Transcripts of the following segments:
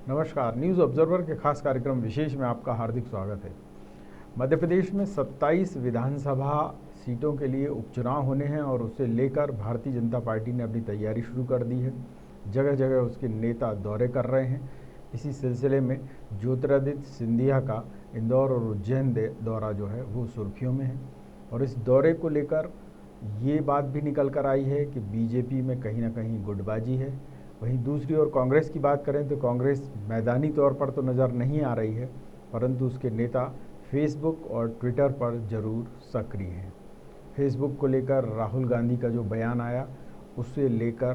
नमस्कार। News observer के खास कार्यक्रम विशेष में आपका हार्दिक स्वागत है। मध्य प्रदेश में 27 विधानसभा सीटों के लिए उपचुनाव होने हैं और उसे लेकर भारतीय जनता पार्टी ने अपनी तैयारी शुरू कर दी है। जगह जगह उसके नेता दौरे कर रहे हैं। इसी सिलसिले में ज्योतिरादित्य सिंधिया का इंदौर और उज्जैन दौरा जो है वो सुर्खियों में है और इस दौरे को लेकर ये बात भी निकल कर आई है कि बीजेपी में कहीं ना कहीं गुटबाजी है। वहीं दूसरी ओर कांग्रेस की बात करें तो कांग्रेस मैदानी तौर पर तो नज़र नहीं आ रही है, परंतु उसके नेता फेसबुक और ट्विटर पर ज़रूर सक्रिय हैं। फेसबुक को लेकर राहुल गांधी का जो बयान आया, उससे लेकर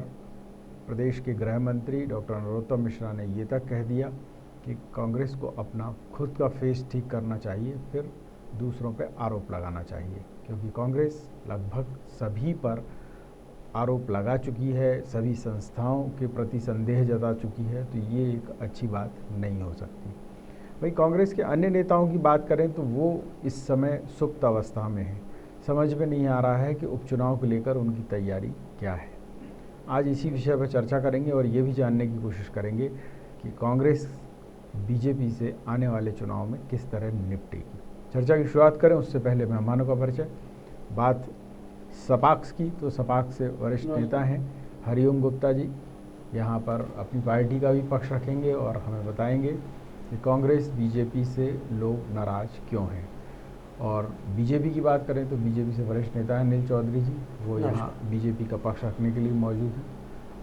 प्रदेश के गृह मंत्री डॉक्टर नरोत्तम मिश्रा ने ये तक कह दिया कि कांग्रेस को अपना खुद का फेस ठीक करना चाहिए, फिर दूसरों पर आरोप लगाना चाहिए, क्योंकि कांग्रेस लगभग सभी पर आरोप लगा चुकी है, सभी संस्थाओं के प्रति संदेह जता चुकी है, तो ये एक अच्छी बात नहीं हो सकती। वही कांग्रेस के अन्य नेताओं की बात करें तो वो इस समय सुप्त अवस्था में है। समझ में नहीं आ रहा है कि उपचुनाव को लेकर उनकी तैयारी क्या है। आज इसी विषय पर चर्चा करेंगे और ये भी जानने की कोशिश करेंगे कि कांग्रेस बीजेपी से आने वाले चुनाव में किस तरह निपटेगी। चर्चा की शुरुआत करें उससे पहले मेहमानों का परिचय। बात सपाक्स की तो सपाक्स से वरिष्ठ नेता हैं हरिओम गुप्ता जी, यहाँ पर अपनी पार्टी का भी पक्ष रखेंगे और हमें बताएंगे कि कांग्रेस बीजेपी से लोग नाराज़ क्यों हैं। और बीजेपी की बात करें तो बीजेपी से वरिष्ठ नेता हैं अनिल चौधरी जी, वो यहाँ बीजेपी का पक्ष रखने के लिए मौजूद हैं।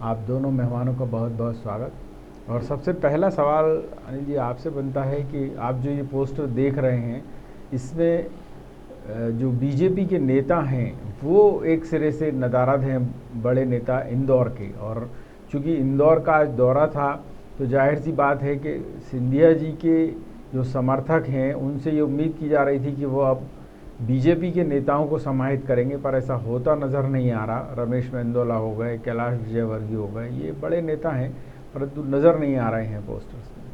आप दोनों मेहमानों का बहुत बहुत स्वागत। और सबसे पहला सवाल अनिल जी आपसे बनता है कि आप जो ये पोस्टर देख रहे हैं, इसमें जो बीजेपी के नेता हैं वो एक सिरे से नदारद हैं, बड़े नेता इंदौर के, और चूँकि इंदौर का आज दौरा था तो जाहिर सी बात है कि सिंधिया जी के जो समर्थक हैं उनसे ये उम्मीद की जा रही थी कि वो अब बीजेपी के नेताओं को समाहित करेंगे, पर ऐसा होता नज़र नहीं आ रहा। रमेश मेंदोला हो गए, कैलाश विजयवर्गीय हो गए, ये बड़े नेता हैं परंतु नज़र नहीं आ रहे हैं पोस्टर्स में।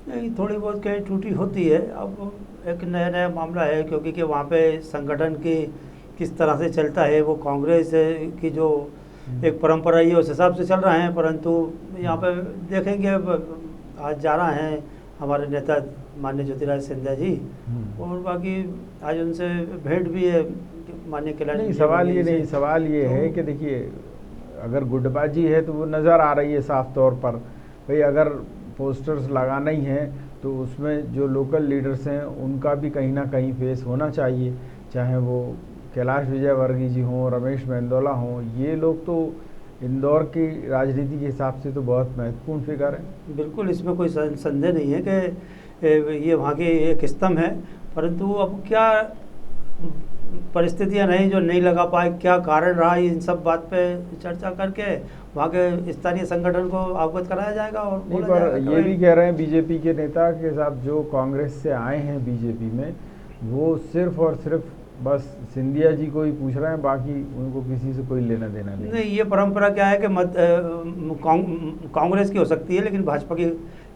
नहीं, थोड़ी बहुत कहीं टूटी होती है। अब एक नया नया मामला है, क्योंकि कि वहाँ पे संगठन की किस तरह से चलता है, वो कांग्रेस की जो एक परंपरा है उस हिसाब से चल रहा है। परंतु यहाँ पे देखेंगे, आज जा रहा है हमारे नेता माननीय ज्योतिरादित्य सिंधिया जी, और बाकी आज उनसे भेंट भी है माननीय कैलाश। नहीं, सवाल ये है कि देखिए, अगर गुटबाजी है तो वो नज़र आ रही है साफ तौर पर। भाई अगर पोस्टर्स लगाना ही है तो उसमें जो लोकल लीडर्स हैं उनका भी कहीं ना कहीं फेस होना चाहिए, चाहे वो कैलाश विजयवर्गीय जी हों, रमेश मेंदोला हों। ये लोग तो इंदौर की राजनीति के हिसाब से तो बहुत महत्वपूर्ण फिगर है। बिल्कुल, इसमें कोई संदेह नहीं है कि ये वहाँ की एक स्तंभ है। परंतु अब क्या परिस्थितियाँ रही जो नहीं लगा पाए, क्या कारण रहा, इन सब बात पे चर्चा करके वहाँ के स्थानीय संगठन को अवगत कराया जाएगा। और नहीं, पर ये भी कह रहे हैं बीजेपी के नेता के साथ जो कांग्रेस से आए हैं बीजेपी में, वो सिर्फ और सिर्फ बस सिंधिया जी को ही पूछ रहे हैं, बाकी उनको किसी से कोई लेना देना नहीं। ये परंपरा क्या है कि कांग्रेस की हो सकती है, लेकिन भाजपा की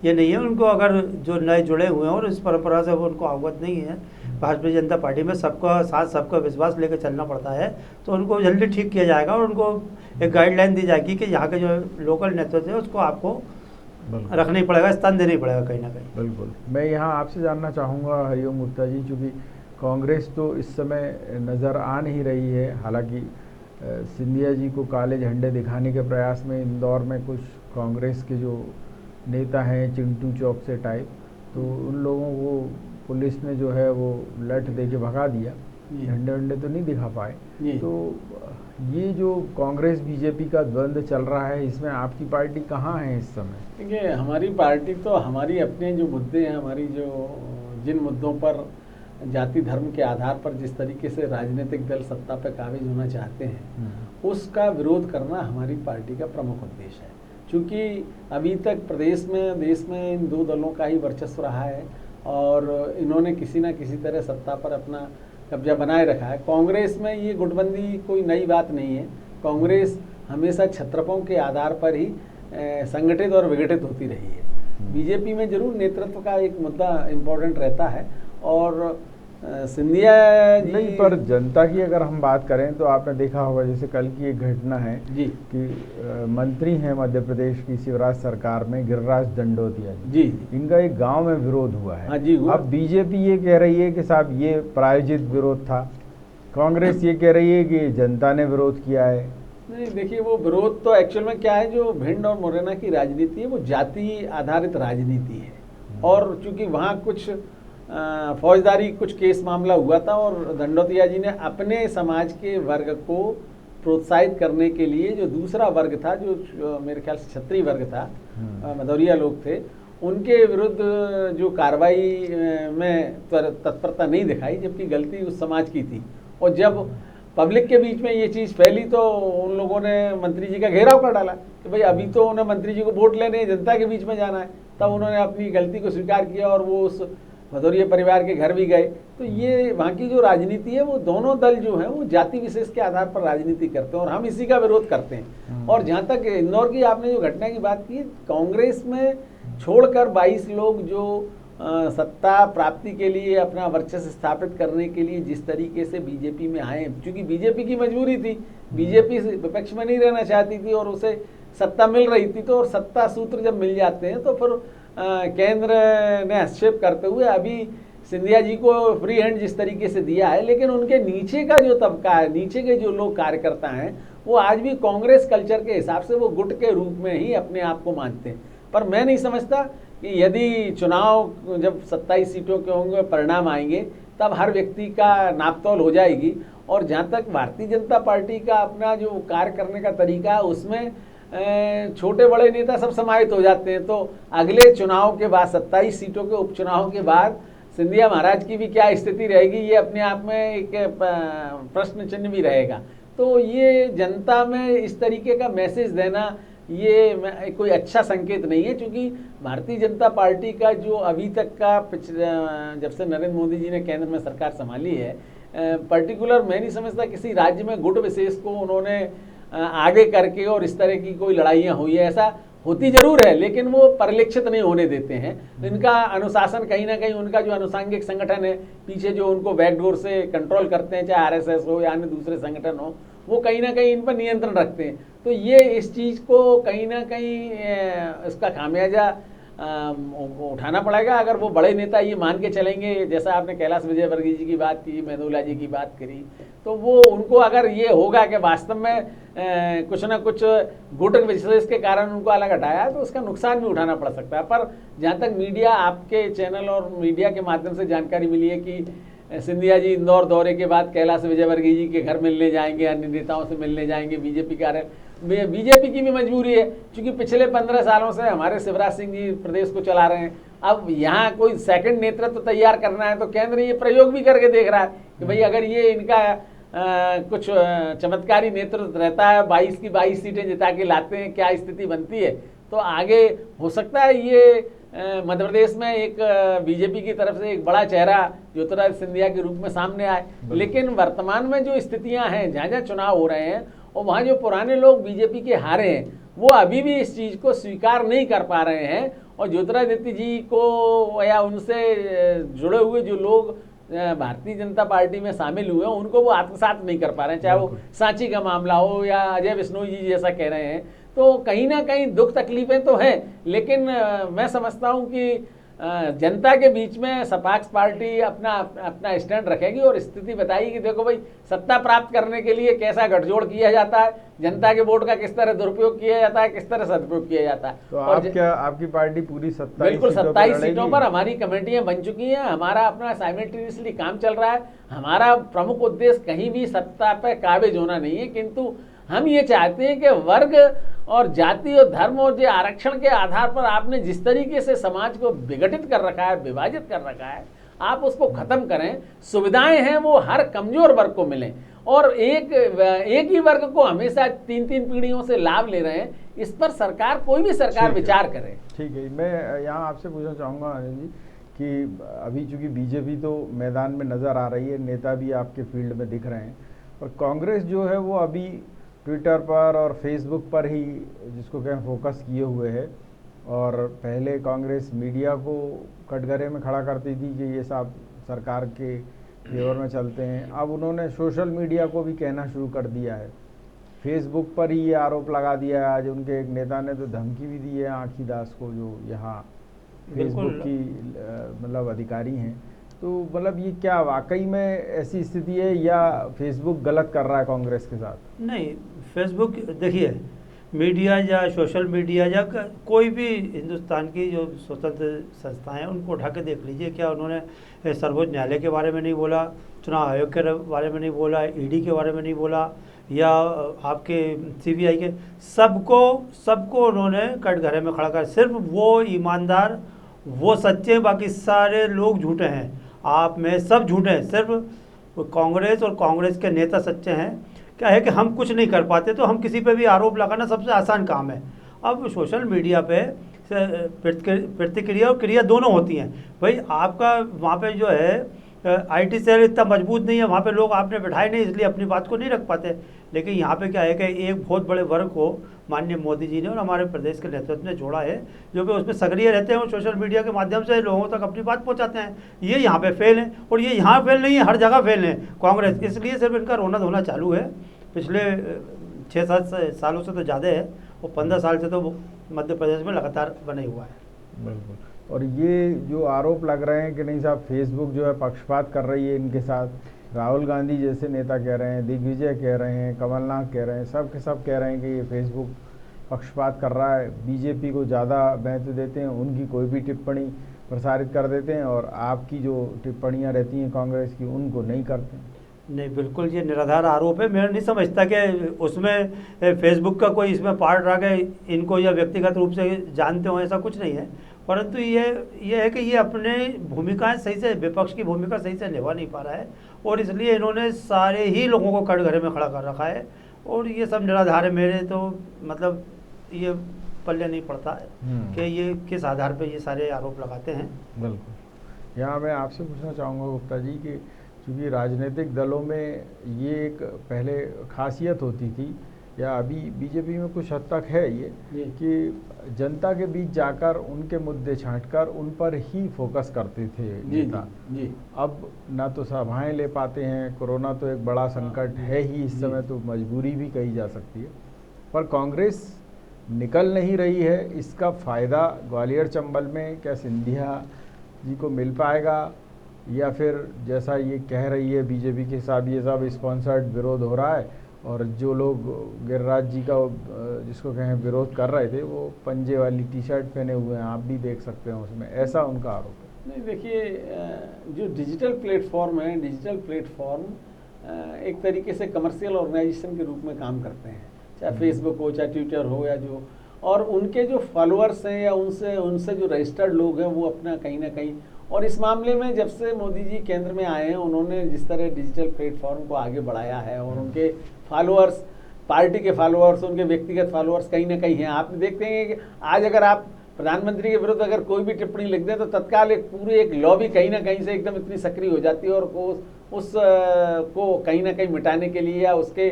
ये नहीं है। उनको अगर जो नए जुड़े हुए हैं और इस परंपरा से वो उनको अवगत नहीं है, भारतीय जनता पार्टी में सबका साथ सबका विश्वास लेकर चलना पड़ता है, तो उनको जल्दी ठीक किया जाएगा और उनको एक गाइडलाइन दी जाएगी कि यहाँ के जो लोकल नेतृत्व है उसको आपको रखना ही पड़ेगा, स्थान देना ही पड़ेगा कहीं ना कहीं। बिल्कुल। मैं यहाँ आपसे जानना चाहूँगा हरिओम गुप्ता जी, चूँकि कांग्रेस तो इस समय नज़र आ नहीं रही है, हालांकि सिंधिया जी को काले झंडे दिखाने के प्रयास में इंदौर में कुछ कांग्रेस के जो नेता हैं चिंटू चौक से टाइप, तो उन लोगों को पुलिस ने जो है वो लठ दे के भगा दिया, झंडे वंडे तो नहीं दिखा पाए। तो ये जो कांग्रेस बीजेपी का द्वंद्व चल रहा है, इसमें आपकी पार्टी कहाँ है इस समय? देखिए, हमारी पार्टी तो हमारी अपने जो मुद्दे हैं, हमारी जो जिन मुद्दों पर जाति धर्म के आधार पर जिस तरीके से राजनीतिक दल सत्ता पर काबिज होना चाहते हैं, उसका विरोध करना हमारी पार्टी का प्रमुख उद्देश्य है। क्योंकि अभी तक प्रदेश में देश में इन दो दलों का ही वर्चस्व रहा है और इन्होंने किसी न किसी तरह सत्ता पर अपना कब्जा बनाए रखा है। कांग्रेस में ये गुटबंदी कोई नई बात नहीं है। कांग्रेस हमेशा छत्रपों के आधार पर ही संगठित और विघटित होती रही है। बीजेपी में जरूर नेतृत्व का एक मुद्दा इम्पोर्टेंट रहता है और सिंधिया जी नहीं, पर जनता की अगर हम बात करें तो आपने देखा होगा, जैसे कल की एक घटना है जी कि मंत्री हैं मध्य प्रदेश की शिवराज सरकार में गिरिराज दंडोतिया जी इनका एक गांव में विरोध हुआ है। हाँ जी, हुआ। अब बीजेपी ये कह रही है कि साहब ये प्रायोजित विरोध था, कांग्रेस ये कह रही है कि जनता ने विरोध किया है। नहीं, देखिए वो विरोध तो एक्चुअल में क्या है, जो भिंड और मुरैना की राजनीति है वो जाति आधारित राजनीति है। और चूंकि वहाँ कुछ फौजदारी कुछ केस मामला हुआ था और दंडोतिया जी ने अपने समाज के वर्ग को प्रोत्साहित करने के लिए जो दूसरा वर्ग था, जो मेरे ख्याल से क्षत्रिय वर्ग था, मदौरिया लोग थे, उनके विरुद्ध जो कार्रवाई में तत्परता नहीं दिखाई, जबकि गलती उस समाज की थी। और जब पब्लिक के बीच में ये चीज़ फैली तो उन लोगों ने मंत्री जी का घेराव कर डाला कि भाई अभी तो उन्हें मंत्री जी को वोट लेने जनता के बीच में जाना है। तब उन्होंने अपनी गलती को स्वीकार किया और वो उस भदौरिया परिवार के घर भी गए। तो ये वहाँ की जो राजनीति है, वो दोनों दल जो हैं वो जाति विशेष के आधार पर राजनीति करते हैं और हम इसी का विरोध करते हैं। और जहाँ तक इंदौर की आपने जो घटना की बात की, कांग्रेस में छोड़कर 22 लोग जो सत्ता प्राप्ति के लिए अपना वर्चस्व स्थापित करने के लिए जिस तरीके से बीजेपी में आए, क्योंकि बीजेपी की मजबूरी थी, बीजेपी विपक्ष में नहीं रहना चाहती थी और उसे सत्ता मिल रही थी। तो और सत्ता सूत्र जब मिल जाते हैं तो फिर केंद्र ने हस्तक्षेप करते हुए अभी सिंधिया जी को फ्री हैंड जिस तरीके से दिया है, लेकिन उनके नीचे का जो तबका है, नीचे के जो लोग कार्यकर्ता हैं, वो आज भी कांग्रेस कल्चर के हिसाब से वो गुट के रूप में ही अपने आप को मानते हैं। पर मैं नहीं समझता कि यदि चुनाव जब 27 सीटों के होंगे, परिणाम आएंगे, तब हर व्यक्ति का नापतोल हो जाएगी। और जहाँ तक भारतीय जनता पार्टी का अपना जो कार्य करने का तरीका है, उसमें छोटे बड़े नेता सब समाहित हो जाते हैं। तो अगले चुनाव के बाद 27 सीटों के उपचुनाव के बाद सिंधिया महाराज की भी क्या स्थिति रहेगी, ये अपने आप में एक प्रश्न चिन्ह भी रहेगा। तो ये जनता में इस तरीके का मैसेज देना ये कोई अच्छा संकेत नहीं है, क्योंकि भारतीय जनता पार्टी का जो अभी तक का जब से नरेंद्र मोदी जी ने केंद्र में सरकार संभाली है, पर्टिकुलर मैं नहीं समझता किसी राज्य में गुट विशेष को उन्होंने आगे करके और इस तरह की कोई लड़ाइयाँ हुई है। ऐसा होती जरूर है, लेकिन वो परिलक्षित नहीं होने देते हैं। इनका अनुशासन कहीं ना कहीं, उनका जो अनुसांगिक संगठन है पीछे जो उनको बैकडोर से कंट्रोल करते हैं, चाहे आरएसएस हो या अन्य दूसरे संगठन हो, वो कहीं ना कहीं इन पर नियंत्रण रखते हैं। तो ये इस चीज़ को कहीं ना कहीं इसका खामियाजा उठाना पड़ेगा। अगर वो बड़े नेता ये मान के चलेंगे, जैसा आपने कैलाश विजयवर्गीय जी की बात की, मेहदुल्ला जी की बात करी, तो वो उनको अगर ये होगा कि वास्तव में कुछ ना कुछ गुट विशेष के कारण उनको अलग हटाया, तो उसका नुकसान भी उठाना पड़ सकता है। पर जहाँ तक मीडिया, आपके चैनल और मीडिया के माध्यम से जानकारी मिली है कि सिंधिया जी इंदौर दौरे के बाद कैलाश विजयवर्गीय जी के घर मिलने जाएंगे, अन्य नेताओं से मिलने जाएंगे, बीजेपी कार्यालय। बीजेपी की भी मजबूरी है, क्योंकि पिछले 15 सालों से हमारे शिवराज सिंह जी प्रदेश को चला रहे हैं। अब यहाँ कोई सेकंड नेतृत्व तैयार करना है तो केंद्र ये प्रयोग भी करके देख रहा है कि भाई अगर ये इनका कुछ चमत्कारी नेतृत्व रहता है, 22 की 22 सीटें जिता के लाते हैं, क्या स्थिति बनती है, तो आगे हो सकता है ये मध्य प्रदेश में एक बीजेपी की तरफ से एक बड़ा चेहरा ज्योतिरादित्य सिंधिया के रूप में सामने आए। लेकिन वर्तमान में जो स्थितियां हैं, जहाँ जहाँ चुनाव हो रहे हैं और वहाँ जो पुराने लोग बीजेपी के हारे हैं, वो अभी भी इस चीज़ को स्वीकार नहीं कर पा रहे हैं। और ज्योतिरादित्य जी को या उनसे जुड़े हुए जो लोग भारतीय जनता पार्टी में शामिल हुए हैं, उनको वो आत्मसात नहीं कर पा रहे हैं, चाहे वो सांची का मामला हो या अजय बिश्नोई जी जैसा कह रहे हैं। तो कहीं ना कहीं दुख तकलीफें तो हैं, लेकिन मैं समझता हूं कि जनता के बीच में सपाक्स पार्टी अपना स्टैंड रखेगी और स्थिति बताएगी कि देखो भाई, सत्ता प्राप्त करने के लिए कैसा गठजोड़ किया जाता है, जनता के वोट का किस तरह दुरुपयोग किया जाता है, किस तरह सदुपयोग किया जाता है। तो आपकी पार्टी पूरी 27 बिल्कुल 27 सीटों पर हमारी कमेटियां बन चुकी हैं, हमारा अपना साइमल्टेनियसली काम चल रहा है। हमारा प्रमुख उद्देश्य कहीं भी सत्ता पर काबिज होना नहीं है, किंतु हम ये चाहते हैं कि वर्ग और जाति और धर्म और जो आरक्षण के आधार पर आपने जिस तरीके से समाज को विघटित कर रखा है, विभाजित कर रखा है, आप उसको खत्म करें। सुविधाएं हैं वो हर कमजोर वर्ग को मिलें, और एक ही वर्ग को हमेशा 3-3 पीढ़ियों से लाभ ले रहे हैं। इस पर सरकार, कोई भी सरकार विचार करे। ठीक है, मैं यहाँ आपसे पूछना चाहूँगा अनिल जी कि अभी चूंकि बीजेपी तो मैदान में नज़र आ रही है, नेता भी आपके फील्ड में दिख रहे हैं, और कांग्रेस जो है वो अभी ट्विटर पर और फेसबुक पर ही जिसको कहें फोकस किए हुए है। और पहले कांग्रेस मीडिया को कटघरे में खड़ा करती थी कि ये सब सरकार के फेवर में चलते हैं। अब उन्होंने सोशल मीडिया को भी कहना शुरू कर दिया है, फेसबुक पर ही ये आरोप लगा दिया है। आज उनके एक नेता ने तो धमकी भी दी है आँखी दास को, जो यहाँ फेसबुक की मतलब अधिकारी हैं। तो मतलब ये क्या वाकई में ऐसी स्थिति है या फेसबुक गलत कर रहा है कांग्रेस के साथ? नहीं, फेसबुक देखिए, मीडिया या सोशल मीडिया या कोई भी हिंदुस्तान की जो स्वतंत्र संस्थाएं हैं उनको उठा के देख लीजिए, क्या उन्होंने सर्वोच्च न्यायालय के बारे में नहीं बोला, चुनाव आयोग के बारे में नहीं बोला, ईडी के बारे में नहीं बोला, या आपके सीबीआई के, सबको उन्होंने कटघरे में खड़ा कर, सिर्फ वो ईमानदार, वो सच्चे, बाकी सारे लोग झूठे हैं। आप में सब झूठे हैं, सिर्फ कांग्रेस और कांग्रेस के नेता सच्चे हैं। क्या है कि हम कुछ नहीं कर पाते तो हम किसी पे भी आरोप लगाना सबसे आसान काम है। अब सोशल मीडिया पे प्रतिक्रिया और क्रिया दोनों होती हैं। भाई आपका वहाँ पे जो है आईटी सेल इतना मजबूत नहीं है, वहाँ पे लोग आपने बैठाए नहीं, इसलिए अपनी बात को नहीं रख पाते। लेकिन यहाँ पे क्या है कि एक बहुत बड़े वर्ग को माननीय मोदी जी ने और हमारे प्रदेश के नेतृत्व ने जोड़ा है, जो कि उसमें सक्रिय रहते हैं और सोशल मीडिया के माध्यम से लोगों तक अपनी बात पहुँचाते हैं। ये यहाँ पे फेल है, और ये यहाँ फेल नहीं है, हर जगह फेल है कांग्रेस। इसलिए सिर्फ इनका रोना धोना चालू है। पिछले 6-7 सालों से तो ज़्यादा है, और 15 साल से तो मध्य प्रदेश में लगातार बने हुआ है। बिल्कुल। और ये जो आरोप लग रहे हैं कि नहीं साहब, फेसबुक जो है पक्षपात कर रही है इनके साथ, राहुल गांधी जैसे नेता कह रहे हैं, दिग्विजय कह रहे हैं, कमलनाथ कह रहे हैं, सब के सब कह रहे हैं कि ये फेसबुक पक्षपात कर रहा है, बीजेपी को ज़्यादा महत्व देते हैं, उनकी कोई भी टिप्पणी प्रसारित कर देते हैं, और आपकी जो टिप्पणियाँ रहती हैं कांग्रेस की उनको नहीं करते हैं। नहीं, बिल्कुल ये निराधार आरोप है। मैं नहीं समझता कि उसमें फेसबुक का कोई इसमें पार्ट रहा कि इनको या व्यक्तिगत रूप से जानते हो, ऐसा कुछ नहीं है। परंतु ये है कि ये अपने भूमिकाएं सही से, विपक्ष की भूमिका सही से निभा नहीं पा रहा है, और इसलिए इन्होंने सारे ही लोगों को कटघरे में खड़ा कर रखा है। और ये सब निराधार है। मेरे तो मतलब ये पल्ले नहीं पड़ता है कि ये किस आधार पर ये सारे आरोप लगाते हैं। बिल्कुल। यहाँ मैं आपसे पूछना चाहूँगा गुप्ता जी कि क्योंकि राजनीतिक दलों में ये एक पहले खासियत होती थी, या अभी बीजेपी में कुछ हद तक है ये, कि जनता के बीच जाकर उनके मुद्दे छांटकर उन पर ही फोकस करते थे नेता। जी। अब ना तो सभाएं ले पाते हैं, कोरोना तो एक बड़ा संकट है ही इस समय, तो मजबूरी भी कही जा सकती है, पर कांग्रेस निकल नहीं रही है। इसका फ़ायदा ग्वालियर चंबल में क्या सिंधिया जी को मिल पाएगा, या फिर जैसा ये कह रही है बीजेपी के साथ ये सब स्पॉन्सर्ड विरोध हो रहा है, और जो लोग गिरिराज जी का जिसको कहें विरोध कर रहे थे वो पंजे वाली टी शर्ट पहने हुए हैं, आप भी देख सकते हैं उसमें, ऐसा उनका आरोप है। नहीं, देखिए, जो डिजिटल प्लेटफॉर्म है, डिजिटल प्लेटफॉर्म एक तरीके से कमर्शियल ऑर्गेनाइजेशन के रूप में काम करते हैं, चाहे फेसबुक हो, चाहे ट्विटर हो, या जो, और उनके जो फॉलोअर्स हैं या उनसे जो रजिस्टर्ड लोग हैं वो अपना कहीं ना कहीं, और इस मामले में जब से मोदी जी केंद्र में आए हैं उन्होंने जिस तरह डिजिटल प्लेटफॉर्म को आगे बढ़ाया है, और उनके फॉलोअर्स, पार्टी के फॉलोअर्स, उनके व्यक्तिगत फॉलोअर्स कहीं ना कहीं हैं। आप देखते हैं कि आज अगर आप प्रधानमंत्री के विरुद्ध अगर कोई भी टिप्पणी लिख दें तो तत्काल एक लॉबी कहीं ना कहीं से एकदम इतनी सक्रिय हो जाती है, और उस को कहीं ना कहीं मिटाने के लिए या उसके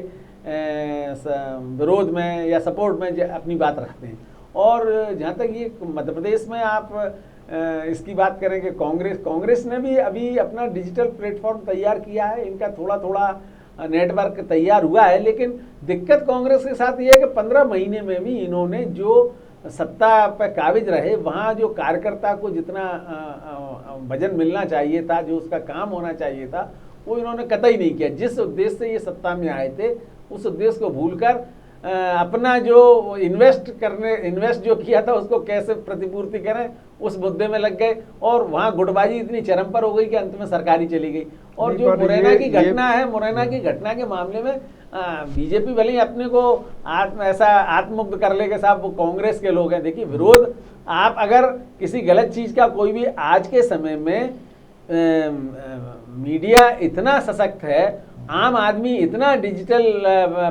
विरोध में या सपोर्ट में अपनी बात रखते हैं। और जहाँ तक ये मध्य प्रदेश में आप इसकी बात करें कि कांग्रेस ने भी अभी अपना डिजिटल प्लेटफॉर्म तैयार किया है, इनका थोड़ा नेटवर्क तैयार हुआ है, लेकिन दिक्कत कांग्रेस के साथ ये है कि 15 महीने में भी इन्होंने जो सत्ता पर काबिज रहे वहाँ जो कार्यकर्ता को जितना वजन मिलना चाहिए था, जो उसका काम होना चाहिए था, वो इन्होंने कतई नहीं किया। जिस उद्देश्य से ये सत्ता में आए थे उस उद्देश्य को भूलकर अपना जो इन्वेस्ट जो किया था उसको कैसे प्रतिपूर्ति करें उस मुद्दे में लग गए, और वहाँ गुटबाजी इतनी चरम पर हो गई कि अंत में सरकारी चली गई। और जो मुरैना की घटना है, मुरैना की घटना के मामले में बीजेपी भले ही अपने को ऐसा आत्ममुक्त कर ले के साहब वो कांग्रेस के लोग हैं। देखिए, विरोध, आप अगर किसी गलत चीज का कोई भी, आज के समय में मीडिया इतना सशक्त है, आम आदमी इतना डिजिटल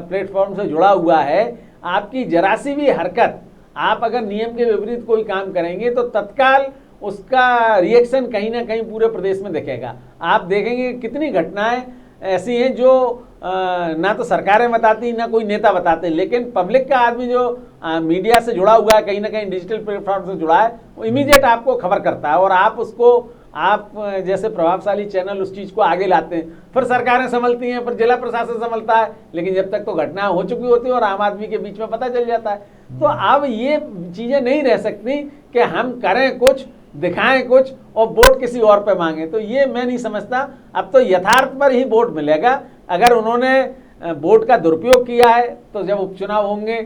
प्लेटफॉर्म से जुड़ा हुआ है, आपकी जरा सी भी हरकत, आप अगर नियम के विपरीत कोई काम करेंगे तो तत्काल उसका रिएक्शन कहीं ना कहीं पूरे प्रदेश में दिखेगा। आप देखेंगे कितनी घटनाएं ऐसी हैं जो ना तो सरकारें बताती ना कोई नेता बताते, लेकिन पब्लिक का आदमी जो मीडिया से जुड़ा हुआ है, कहीं ना कहीं डिजिटल प्लेटफॉर्म से जुड़ा है, वो इमीडिएट आपको खबर करता है, और आप उसको आप जैसे प्रभावशाली चैनल उस चीज़ को आगे लाते हैं, फिर सरकारें संभलती हैं, फिर जिला प्रशासन संभलता है, लेकिन जब तक तो घटना हो चुकी होती है और आम आदमी के बीच में पता चल जाता है। तो अब ये चीज़ें नहीं रह सकती कि हम करें कुछ, दिखाएं कुछ और वोट किसी और पे मांगे। तो ये मैं नहीं समझता। अब तो यथार्थ पर ही वोट मिलेगा। अगर उन्होंने वोट का दुरुपयोग किया है तो जब उपचुनाव होंगे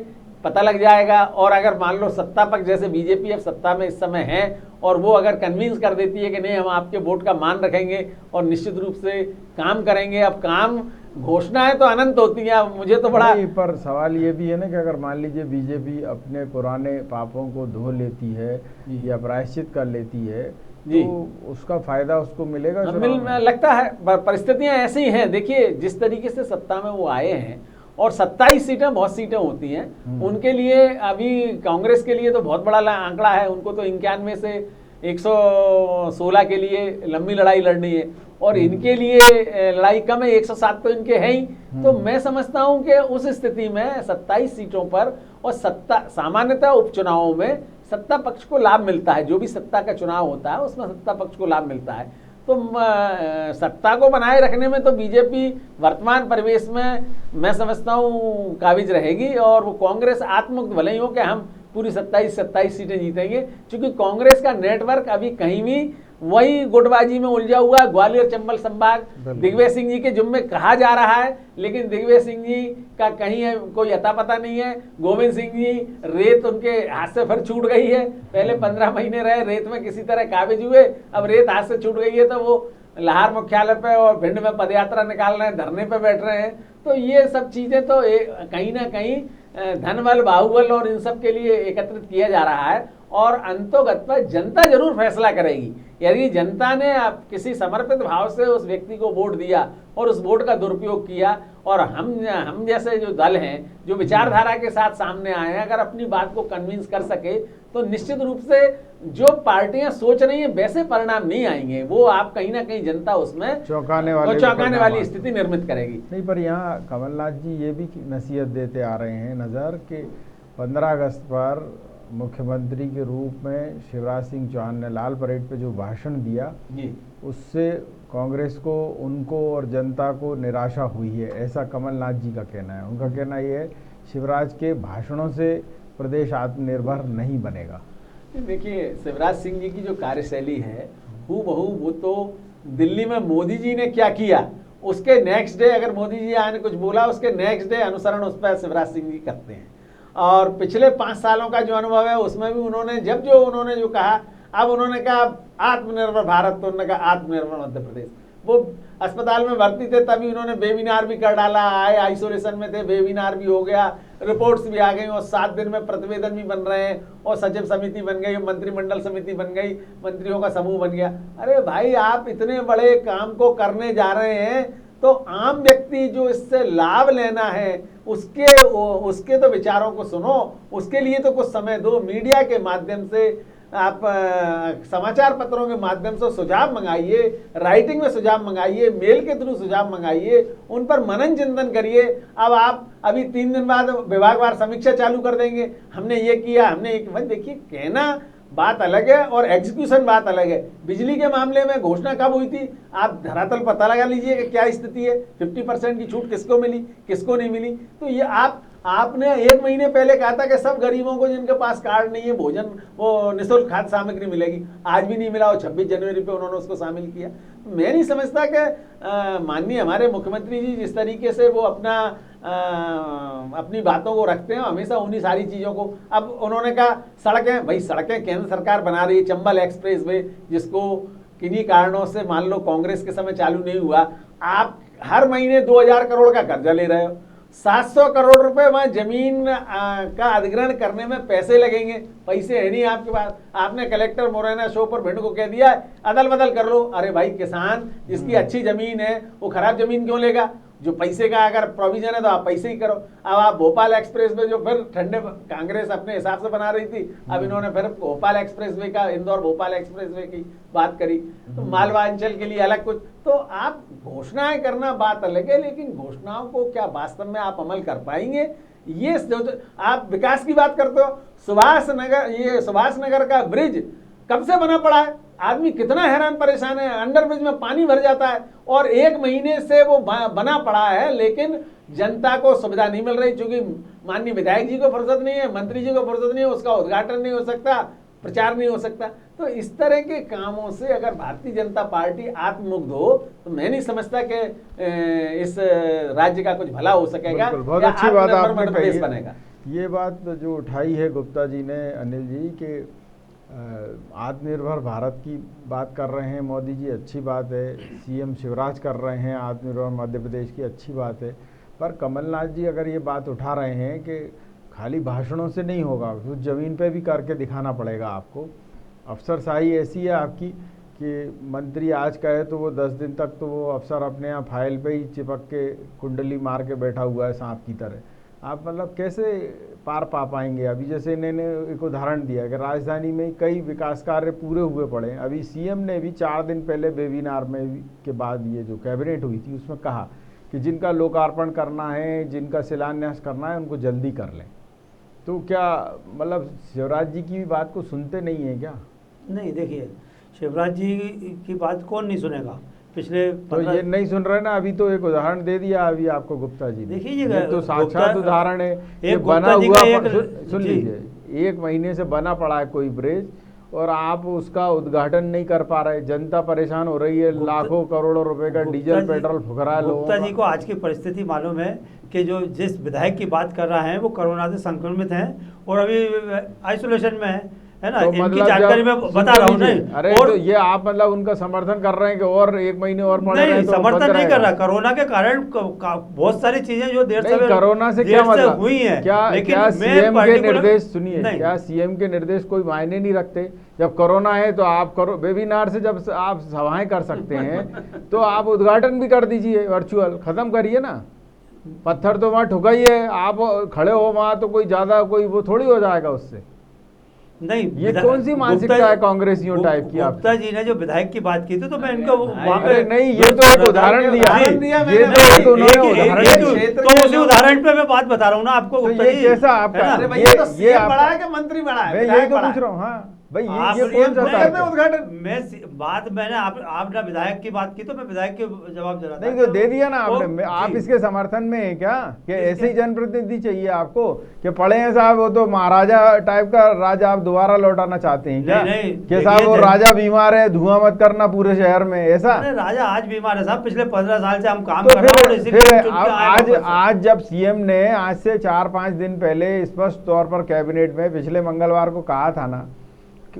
पता लग जाएगा। और अगर मान लो सत्ता पक्ष जैसे बीजेपी अब सत्ता में इस समय है और वो अगर कन्विंस कर देती है कि नहीं हम आपके वोट का मान रखेंगे और निश्चित रूप से काम करेंगे। अब काम घोषणाएं तो अनंत होती हैं। मुझे तो बड़ा पर सवाल ये भी है ना कि अगर मान लीजिए बीजेपी अपने पुराने पापों को धो लेती है या प्रायश्चित कर लेती है तो उसका फायदा उसको मिलेगा। लगता है परिस्थितियां ऐसी ही हैं। देखिए जिस तरीके से सत्ता में वो आए हैं और 27 सीटें बहुत सीटें होती हैं उनके लिए, अभी कांग्रेस के लिए तो बहुत बड़ा आंकड़ा है। उनको तो 91 से 116 के लिए लंबी लड़ाई लड़नी है और इनके लिए लड़ाई कम है, 107 तो इनके हैं ही। तो मैं समझता हूं कि उस स्थिति में 27 सीटों पर और सामान्यतः उपचुनावों में सत्ता पक्ष को लाभ मिलता है। जो भी सत्ता का चुनाव होता है उसमें सत्ता पक्ष को लाभ मिलता है। तो सत्ता को बनाए रखने में तो बीजेपी वर्तमान परिवेश में मैं समझता हूँ काबिज रहेगी और वो कांग्रेस आत्ममुक्त भले ही हो कि हम पूरी 27 सीटें जीतेंगे, क्योंकि कांग्रेस का नेटवर्क अभी कहीं भी वही गुटबाजी में उलझा हुआ। ग्वालियर चंबल संभाग दिग्विजय सिंह जी के जुम्मे कहा जा रहा है, लेकिन दिग्विजय सिंह जी का कहीं है कोई अता पता नहीं है। गोविंद सिंह जी रेत उनके हाथ से फिर छूट गई है। पहले 15 महीने रहे रेत में किसी तरह काबिज हुए, अब रेत हाथ से छूट गई है तो वो लाहौर मुख्यालय पे और भिंड में पदयात्रा निकाल रहे हैं, धरने पे बैठ रहे हैं। तो ये सब चीजें तो कहीं ना कहीं धन बल बाहुबल और इन सब के लिए एकत्रित किया जा रहा है और अंतोगत पर जनता जरूर फैसला करेगी। यदि जनता ने किसी समर्पित भाव से उस व्यक्ति को वोट दिया और उस वोट का दुरुपयोग किया और हम जैसे जो दल हैं जो विचारधारा के साथ सामने आए हैं, अगर अपनी बात को कन्विंस कर सके तो निश्चित रूप से जो पार्टियां सोच रही हैं वैसे परिणाम नहीं आएंगे। वो आप कहीं ना कहीं जनता उसमें चौंकाने वाली स्थिति निर्मित करेगी। नहीं, पर यहाँ कमलनाथ जी ये भी नसीहत देते आ रहे हैं नज़र कि 15 अगस्त पर मुख्यमंत्री के रूप में शिवराज सिंह चौहान ने लाल परेड पे जो भाषण दिया जी, उससे कांग्रेस को, उनको और जनता को निराशा हुई है, ऐसा कमलनाथ जी का कहना है। उनका कहना ये है शिवराज के भाषणों से प्रदेश आत्मनिर्भर नहीं बनेगा। देखिए शिवराज सिंह जी की जो कार्यशैली है हूबहू वो तो दिल्ली में मोदी जी ने क्या किया उसके नेक्स्ट डे, अगर मोदी जी आने कुछ बोला उसके नेक्स्ट डे अनुसरण उस पर शिवराज सिंह जी करते हैं। और पिछले 5 सालों का जो अनुभव है उसमें भी उन्होंने उन्होंने जो कहा, अब उन्होंने कहा आत्मनिर्भर भारत, तो उन्होंने कहा आत्मनिर्भर मध्य प्रदेश। वो अस्पताल में भर्ती थे तभी उन्होंने वेबिनार भी कर डाला, आए आइसोलेशन में थे, वेबिनार भी हो गया, रिपोर्ट्स भी आ गई और 7 दिन में प्रतिवेदन भी बन रहे हैं और सचिव समिति बन गई, मंत्रिमंडल समिति बन गई, मंत्रियों का समूह बन गया। अरे भाई आप इतने बड़े काम को करने जा रहे हैं तो आम व्यक्ति जो इससे लाभ लेना है उसके तो विचारों को सुनो, उसके लिए तो कुछ समय दो। मीडिया के माध्यम से आप समाचार पत्रों के माध्यम से सुझाव मंगाइए, राइटिंग में सुझाव मंगाइए, मेल के थ्रू सुझाव मंगाइए, उन पर मनन चिंतन करिए। अब आप अभी 3 दिन बाद विभागवार समीक्षा चालू कर देंगे, हमने ये किया, हमने ये किया। देखिए कहना बात अलग है और एग्जीक्यूशन बात अलग है। बिजली के मामले में घोषणा कब हुई थी, आप धरातल पता लगा लीजिए कि क्या स्थिति है, 50% की छूट किसको मिली, किसको नहीं मिली। तो ये आपने 1 महीने पहले कहा था कि सब गरीबों को जिनके पास कार्ड नहीं है भोजन वो निःशुल्क खाद्य सामग्री मिलेगी, आज भी नहीं मिला और 26 जनवरी पे उन्होंने उसको शामिल किया। तो मैं नहीं समझता कि माननीय हमारे मुख्यमंत्री जी जिस तरीके से वो अपनी बातों को रखते हैं हमेशा उन्हीं सारी चीज़ों को। अब उन्होंने कहा सड़कें, भाई सड़कें केंद्र सरकार बना रही है, चंबल एक्सप्रेस वे जिसको किन्हीं कारणों से मान लो कांग्रेस के समय चालू नहीं हुआ, आप हर महीने 2000 करोड़ का कर्जा ले रहे हो, 700 करोड़ रुपए वहाँ जमीन का अधिग्रहण करने में पैसे लगेंगे, पैसे है नहीं आपके पास। आपने कलेक्टर मोरेना शो पर भिंड को कह दिया अदल बदल कर लो। अरे भाई किसान जिसकी अच्छी जमीन है वो खराब जमीन क्यों लेगा, जो पैसे का अगर प्रोविजन है तो आप पैसे ही करो। अब आप भोपाल एक्सप्रेस वे जो फिर ठंडे कांग्रेस अपने हिसाब से बना रही थी, अब इन्होंने फिर भोपाल एक्सप्रेस वे का, इंदौर भोपाल एक्सप्रेस वे की बात करी, तो मालवांचल के लिए अलग कुछ। तो आप घोषणाएं करना बात अलग है, लेकिन घोषणाओं को क्या वास्तव में आप अमल कर पाएंगे, ये आप विकास की बात करते हो। सुभाष नगर का ब्रिज कब से बना पड़ा है, आदमी कितना हैरान परेशान है। अंडरब्रिज में पानी भर जाता है और 1 महीने से वो बना पड़ा है, लेकिन जनता को सुविधा नहीं मिल रही, क्योंकि माननीय विधायक जी को फुर्सत नहीं है, मंत्री जी को फुर्सत नहीं है, उसका उद्घाटन नहीं हो सकता, प्रचार नहीं हो सकता। तो इस तरह के कामों से अगर भारतीय जनता पार्टी आत्ममुग्ध हो तो मैं नहीं समझता कि इस राज्य का कुछ भला हो सकेगा, बहुत अच्छी बात आपने कही बनेगा। ये बात जो उठाई है गुप्ता जी ने, अनिल जी, के आत्मनिर्भर भारत की बात कर रहे हैं मोदी जी, अच्छी बात है। सीएम शिवराज कर रहे हैं आत्मनिर्भर मध्य प्रदेश की, अच्छी बात है। पर कमलनाथ जी अगर ये बात उठा रहे हैं कि खाली भाषणों से नहीं होगा, कुछ ज़मीन पे भी करके दिखाना पड़ेगा आपको। अफसरशाही ऐसी है आपकी कि मंत्री आज कहे तो वो 10 दिन तक तो वो अफसर अपने यहाँ फाइल पे ही चिपक के कुंडली मार के बैठा हुआ है सांप की तरह। आप मतलब कैसे पार पा पाएंगे? अभी जैसे इन्होंने एक उदाहरण दिया कि राजधानी में कई विकास कार्य पूरे हुए पड़े हैं। अभी सीएम ने भी 4 दिन पहले वेबिनार में के बाद ये जो कैबिनेट हुई थी उसमें कहा कि जिनका लोकार्पण करना है, जिनका शिलान्यास करना है, उनको जल्दी कर लें। तो क्या मतलब शिवराज जी की भी बात को सुनते नहीं है क्या? नहीं, देखिए, शिवराज जी की बात कौन नहीं सुनेगा। पिछले तो ये नहीं सुन रहे ना, अभी तो एक उदाहरण दे दिया अभी आपको गुप्ता जी ने। देखिए ये तो साक्षात उदाहरण है। ये एक बना गुप्ता जी हुआ का सुन लीजिए, 1 महीने से बना पड़ा है कोई ब्रिज और आप उसका उद्घाटन नहीं कर पा रहे। जनता परेशान हो रही है, लाखों करोड़ों रुपए का डीजल पेट्रोल फुक रहा है लोगों का। गुप्ता जी को आज की परिस्थिति मालूम है कि जो जिस विधायक की बात कर रहा है वो कोरोना से संक्रमित हैं और अभी आइसोलेशन में है ना। तो इनकी मतलब जानकारी मैं बता रहा हूँ। नहीं, अरे और तो ये आप मतलब उनका समर्थन कर रहे हैं कि और 1 महीने और पड़े नहीं, रहे तो समर्थन नहीं कर रहा। कोरोना के कारण बहुत सारी चीजें जो देर से कोरोना से क्या मतलब हुई हैं, लेकिन क्या सीएम के निर्देश सुनिए, क्या सीएम के निर्देश कोई मायने नहीं रखते? जब कोरोना है तो आप करो वेबिनार से, जब आप सभाएं कर सकते हैं तो आप उद्घाटन भी कर दीजिए, वर्चुअल खत्म करिए ना। पत्थर तो वहाँ ठुकाइए, आप खड़े हो वहाँ तो कोई ज्यादा कोई वो थोड़ी हो जाएगा उससे। नहीं, ये कौन सी मानसिकता है कांग्रेसियों टाइप की? गुप्ता जी ने जो विधायक की बात की थी तो मैं इनको नहीं, ये तो एक उदाहरण दिया, ये तो उन्होंने उदाहरण, तो उसी उदाहरण पे मैं बात बता रहा हूँ ना आपको। तो ये कैसा आपका, ये बड़ा है कि मंत्री बड़ा है? मैं यही तो पूछ रहा हूँ। हाँ भाई, ये कौन सा उद्घाटन? मैंने आपने विधायक की बात की तो मैं विधायक के जवाब दे रहा था। नहीं, तो दे दिया ना आपने। आप इसके समर्थन में है क्या कि ऐसे ही जनप्रतिनिधि चाहिए आपको कि पढ़े हैं साहब वो तो महाराजा टाइप का राज आप दोबारा लौटाना चाहते हैं क्या? कि साहब वो राजा बीमार है, धुआं मत करना पूरे शहर में, ऐसा? राजा आज बीमार है साहब, पिछले 15 साल से हम काम कर रहे हैं। आज जब सीएम ने आज से 4-5 दिन पहले स्पष्ट तौर पर कैबिनेट में पिछले मंगलवार को कहा था ना,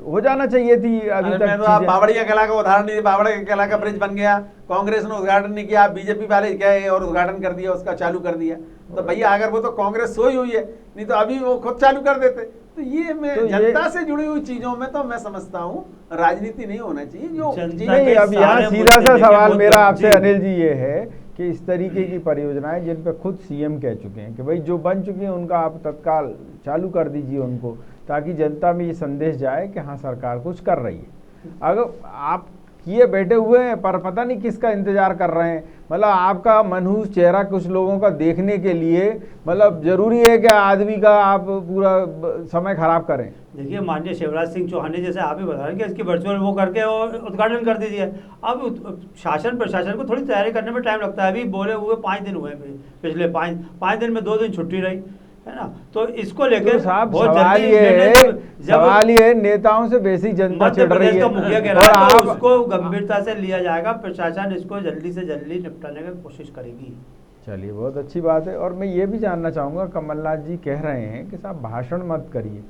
हो जाना चाहिए थी अभी तक। तो आप बावड़िया कला का उदाहरण दीजिए। बावड़िया कला का ब्रिज बन गया, कांग्रेस ने उद्घाटन नहीं किया, बीजेपी वाले गए और उद्घाटन कर दिया, उसका चालू कर दिया। तो भैया अगर वो तो कांग्रेस सोई हुई है, नहीं तो अभी वो खुद चालू कर देते। तो ये मैं जनता से जुड़ी हुई चीजों में तो मैं समझता हूँ राजनीति नहीं होना चाहिए। जो नहीं, अब यहाँ सीधा सा सवाल मेरा आपसे अनिल जी ये है कि इस तरीके की परियोजनाएं जिन पे खुद सीएम कह चुके हैं कि भाई जो बन चुकी हैं उनका आप तत्काल चालू कर दीजिए उनको, ताकि जनता में ये संदेश जाए कि हाँ सरकार कुछ कर रही है। अगर आप किए बैठे हुए हैं पर पता नहीं किसका इंतजार कर रहे हैं। मतलब आपका मनहूस चेहरा कुछ लोगों का देखने के लिए मतलब जरूरी है कि आदमी का आप पूरा समय खराब करें। देखिए, माननीय शिवराज सिंह चौहान ने जैसे आप ही बता रहे हैं कि इसकी वर्चुअल वो करके और उद्घाटन कर दीजिए। अब शासन प्रशासन को थोड़ी तैयारी करने में टाइम लगता है। अभी बोले हुए 5 दिन हुए, पिछले 5 दिन में 2 दिन छुट्टी रही है ना। तो इसको लेकर सवाल ये नेताओं से बेसिक जनता चढ़ रही है और आप उसको गंभीरता से लिया जाएगा। प्रशासन इसको जल्दी से जल्दी निपटाने की कोशिश करेगी। चलिए, बहुत अच्छी बात है। और मैं ये भी जानना चाहूँगा, कमलनाथ जी कह रहे हैं कि साहब भाषण मत करिए,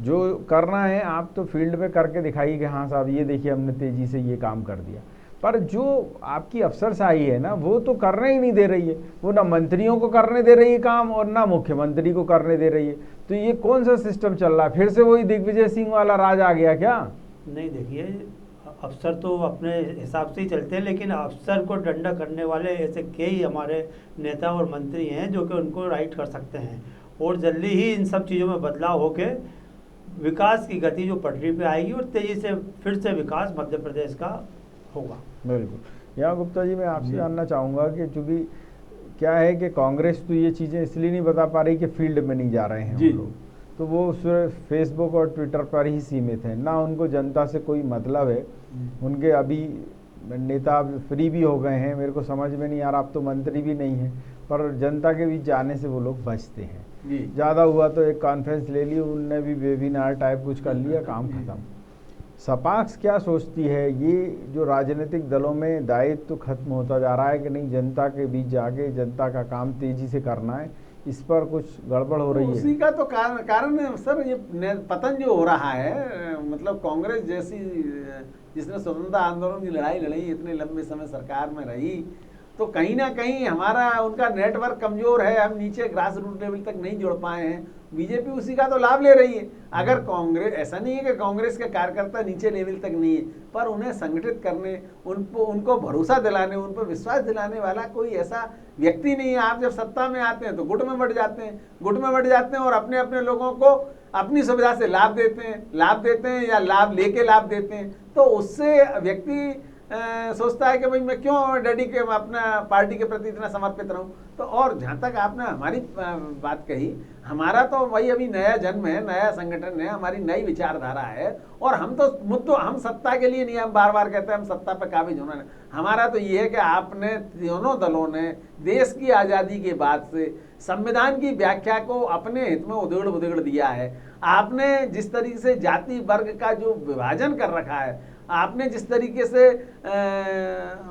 जो करना है आप तो फील्ड पे करके दिखाइए कि हाँ साहब ये देखिए हमने तेजी से ये काम कर दिया। पर जो आपकी अफसरशाही है ना वो तो करने ही नहीं दे रही है। वो ना मंत्रियों को करने दे रही है काम और ना मुख्यमंत्री को करने दे रही है। तो ये कौन सा सिस्टम चल रहा है? फिर से वही दिग्विजय सिंह वाला राज आ गया क्या? नहीं, देखिए, अफसर तो अपने हिसाब से ही चलते हैं, लेकिन अफसर को डंडा करने वाले ऐसे कई हमारे नेता और मंत्री हैं जो कि उनको राइट कर सकते हैं। और जल्दी ही इन सब चीज़ों में बदलाव होके विकास की गति जो पटरी पे आएगी और तेजी से फिर से विकास मध्य प्रदेश का होगा। बिल्कुल। यहाँ गुप्ता जी मैं आपसे जानना चाहूँगा कि चूँकि क्या है कि कांग्रेस तो ये चीज़ें इसलिए नहीं बता पा रही कि फील्ड में नहीं जा रहे हैं हम लोग, तो वो सिर्फ फेसबुक और ट्विटर पर ही सीमित हैं, ना उनको जनता से कोई मतलब है। उनके अभी नेता फ्री भी हो गए हैं, मेरे को समझ में नहीं आ रहा, अब तो मंत्री भी नहीं है, पर जनता के बीच जाने से वो लोग बचते हैं। ज़्यादा हुआ तो एक कॉन्फ्रेंस ले ली उनने भी, वेबिनार टाइप कुछ कर लिया, काम खत्म। सपाक्स क्या सोचती है, ये जो राजनीतिक दलों में दायित्व तो खत्म होता जा रहा है कि नहीं, जनता के बीच जाके जनता का काम तेजी से करना है, इस पर कुछ गड़बड़ हो रही है? उसी का तो कारण है सर, ये पतन जो हो रहा है। मतलब कांग्रेस जैसी जिसने स्वतंत्रता आंदोलन की लड़ाई लड़ी, इतने लंबे समय सरकार में रही, तो कहीं ना कहीं हमारा उनका नेटवर्क कमजोर है, हम नीचे ग्रास रूट लेवल तक नहीं जुड़ पाए हैं। बीजेपी उसी का तो लाभ ले रही है। अगर कांग्रेस, ऐसा नहीं है कि कांग्रेस के कार्यकर्ता नीचे लेवल तक नहीं है, पर उन्हें संगठित करने, उनको भरोसा दिलाने, उन पर विश्वास दिलाने वाला कोई ऐसा व्यक्ति नहीं है। आप जब सत्ता में आते हैं तो गुट में बढ़ जाते हैं और अपने अपने लोगों को अपनी सुविधा से लाभ देते हैं या लाभ लेके लाभ देते हैं। तो उससे व्यक्ति सोचता है कि भाई मैं क्यों अपना पार्टी के प्रति इतना समर्पित रहूं। तो और जहां तक आपने हमारी बात कही, हमारा तो वही अभी नया जन्म है, नया संगठन है, हमारी नई विचारधारा है, और हम सत्ता के लिए नहीं, हम बार बार कहते हैं हम सत्ता पर काबिज होना नहीं। हमारा तो ये है कि आपने दोनों दलों ने देश की आज़ादी के बाद से संविधान की व्याख्या को अपने हित में उधेड़ दिया है। आपने जिस तरीके से जाति वर्ग का जो विभाजन कर रखा है, आपने जिस तरीके से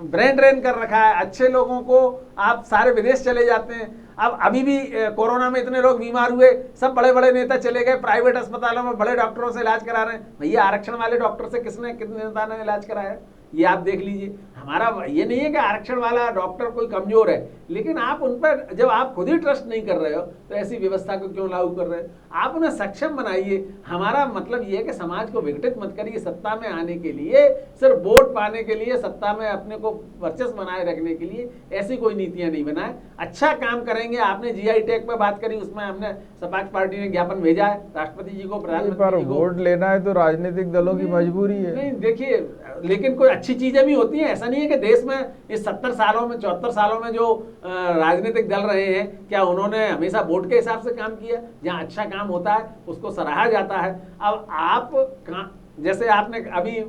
ब्रेन ड्रेन कर रखा है, अच्छे लोगों को आप सारे विदेश चले जाते हैं। अब अभी भी कोरोना में इतने लोग बीमार हुए, सब बड़े बड़े नेता चले गए प्राइवेट अस्पतालों में, बड़े डॉक्टरों से इलाज करा रहे हैं। भैया आरक्षण वाले डॉक्टर से कितने नेता ने इलाज कराया, ये आप देख लीजिए। हमारा ये नहीं है कि आरक्षण वाला डॉक्टर कोई कमजोर है, लेकिन आप उन पर जब आप खुद ही ट्रस्ट नहीं कर रहे हो तो ऐसी व्यवस्था को क्यों लागू कर रहे हो? आप उन्हें सक्षम बनाइए। हमारा मतलब ये है कि समाज को विघटित मत करिए। सत्ता में आने के लिए, सिर्फ वोट पाने के लिए, सत्ता में अपने को वर्चस्व बनाए रखने के लिए ऐसी कोई नीतियां नहीं बनाए। अच्छा काम करेंगे। आपने GI टैग पर बात करी, उसमें हमने सपाक्स पार्टी ने ज्ञापन भेजा है राष्ट्रपति जी को, प्रधानमंत्री जी को। वोट लेना है तो राजनीतिक दलों की मजबूरी है। नहीं देखिए, लेकिन कोई अच्छी चीजें भी होती हैं। ऐसा नहीं है कि देश में इस 70 सालों में 74 सालों में जो राजनीतिक दल रहे हैं, क्या उन्होंने हमेशा वोट के हिसाब से काम किया? जहां अच्छा काम होता है उसको सराहा जाता है। अब आप जैसे आपने अभी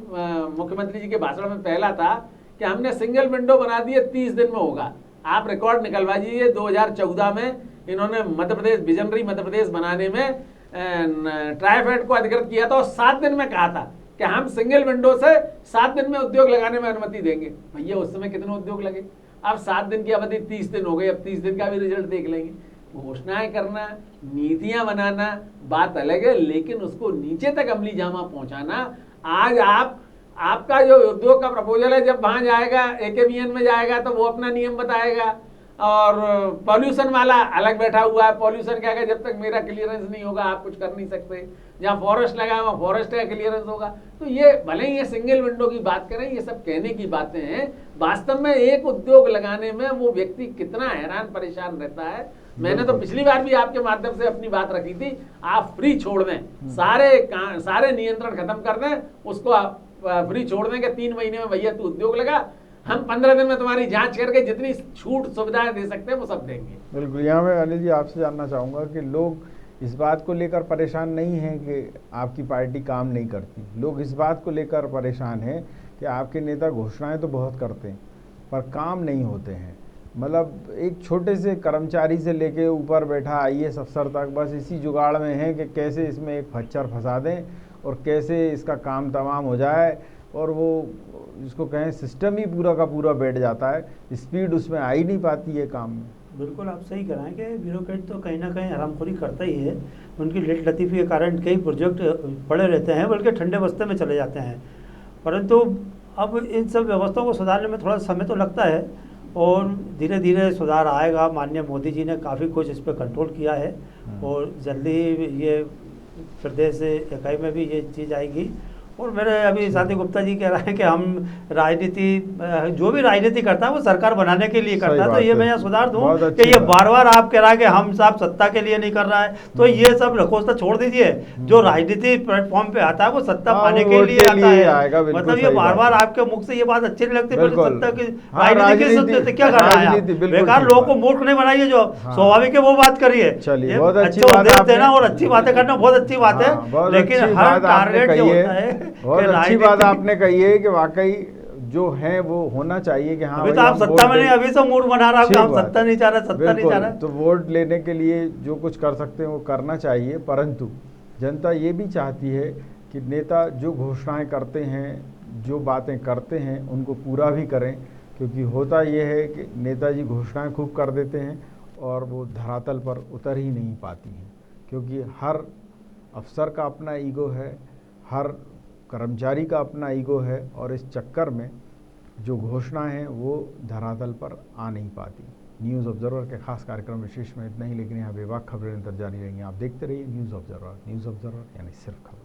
मुख्यमंत्री जी के भाषण में पहला था कि हमने सिंगल विंडो बना दी है, 30 दिन में होगा। आप रिकॉर्ड निकलवा दीजिए, 2014 में इन्होंने मध्य प्रदेश, विजनरी मध्य प्रदेश बनाने में ट्राइफेड को अधिकृत किया था और 7 दिन में कहा था कि हम सिंगल विंडो से 7 दिन में उद्योग लगाने में अनुमति देंगे। भैया उस समय कितने उद्योग लगे? अब 7 दिन की अवधि 30 दिन हो गई। अब 30 दिन का भी रिजल्ट देख लेंगे। घोषणाएं करना, नीतियां बनाना बात अलग है, लेकिन उसको नीचे तक अमली जामा पहुंचाना। आज आपका जो उद्योग का प्रपोजल है, जब वहां जाएगा AKBN में जाएगा तो वो अपना नियम बताएगा, और पॉल्यूशन वाला अलग बैठा हुआ है। पॉल्यूशन क्या है, जब तक मेरा क्लियरेंस नहीं होगा आप कुछ कर नहीं सकते। जहाँ फॉरेस्ट लगा वहाँ फॉरेस्ट का क्लियरेंस होगा। तो ये भले ही ये सिंगल विंडो की बात करें, ये सब कहने की बातें हैं। वास्तव में एक उद्योग लगाने में वो व्यक्ति कितना हैरान परेशान रहता है। मैंने तो पिछली बार भी आपके माध्यम से अपनी बात रखी थी, आप फ्री छोड़ दें, सारे नियंत्रण खत्म कर दें, उसको आप फ्री छोड़ दें कि 3 महीने में भैया तू उद्योग लगा, हम 15 दिन में तुम्हारी जांच करके जितनी छूट सुविधाएं दे सकते हैं वो सब देंगे। बिल्कुल। यहाँ मैं अनिल जी आपसे जानना चाहूँगा कि लोग इस बात को लेकर परेशान नहीं हैं कि आपकी पार्टी काम नहीं करती। लोग इस बात को लेकर परेशान हैं कि आपके नेता घोषणाएं तो बहुत करते हैं पर काम नहीं होते हैं। मतलब एक छोटे से कर्मचारी से लेके ऊपर बैठा IAS अफसर तक बस इसी जुगाड़ में है कि कैसे इसमें एक खच्चर फंसा दें और कैसे इसका काम तमाम हो जाए, और वो जिसको कहें सिस्टम ही पूरा का पूरा बैठ जाता है, स्पीड उसमें आ ही नहीं पाती है काम में। बिल्कुल आप सही कह रहे हैं कि ब्यूरोक्रेट तो कहीं ना कहीं हरामखोरी करता ही है। उनकी लेट लतीफ़ी के कारण कई प्रोजेक्ट पड़े रहते हैं, बल्कि ठंडे बस्ते में चले जाते हैं। परंतु अब इन सब व्यवस्थाओं को सुधारने में थोड़ा समय तो लगता है और धीरे धीरे सुधार आएगा। माननीय मोदी जी ने काफ़ी कुछ इस पर कंट्रोल किया है और जल्दी ये प्रदेश इकाई में भी ये चीज़ आएगी और मेरे अभी साथी गुप्ता जी कह रहे हैं कि हम राजनीति, जो भी राजनीति करता है वो सरकार बनाने के लिए करता है, तो ये मैं यहाँ सुधार दूं कि ये बार बार आप कह रहा है कि हम साहब सत्ता के लिए नहीं कर रहा है, तो ये सब रखोस्ता छोड़ दीजिए। जो राजनीति प्लेटफॉर्म पे आता है वो सत्ता पाने के लिए आता है। मतलब ये बार बार आपके मुख से ये बात अच्छी नहीं लगती, सत्ता की राजनीति क्या कर रहा है, बेकार लोगों को मूर्ख नहीं बनाइए, जो स्वाभाविक है वो बात करिए। अच्छे उद्देश्य देना और अच्छी बातें करना बहुत अच्छी बात है, लेकिन हर टारगेट जो होता है, बहुत अच्छी बात आपने कही है कि वाकई जो है वो होना चाहिए कि हाँ अभी तो आप सत्ता में नहीं, अभी तो मूड बना रहा है, हम सत्ता नहीं चाह रहे, सत्ता नहीं चाह रहे, तो वोट लेने के लिए जो कुछ कर सकते हैं वो करना चाहिए, परंतु जनता ये भी चाहती है कि नेता जो घोषणाएं करते हैं, जो बातें करते हैं, उनको पूरा भी करें, क्योंकि होता ये है कि नेताजी घोषणाएं खूब कर देते हैं और वो धरातल पर उतर ही नहीं पाती हैं, क्योंकि हर अफसर का अपना ईगो है, हर कर्मचारी का अपना ईगो है, और इस चक्कर में जो घोषणाएं हैं वो धरातल पर आ नहीं पाती। न्यूज़ ऑब्जर्वर के खास कार्यक्रम विशेष में इतना ही, लेकिन यहाँ बेबाक खबरें निरंतर जारी रहेंगी। आप देखते रहिए न्यूज़ ऑब्जर्वर यानी सिर्फ खबर।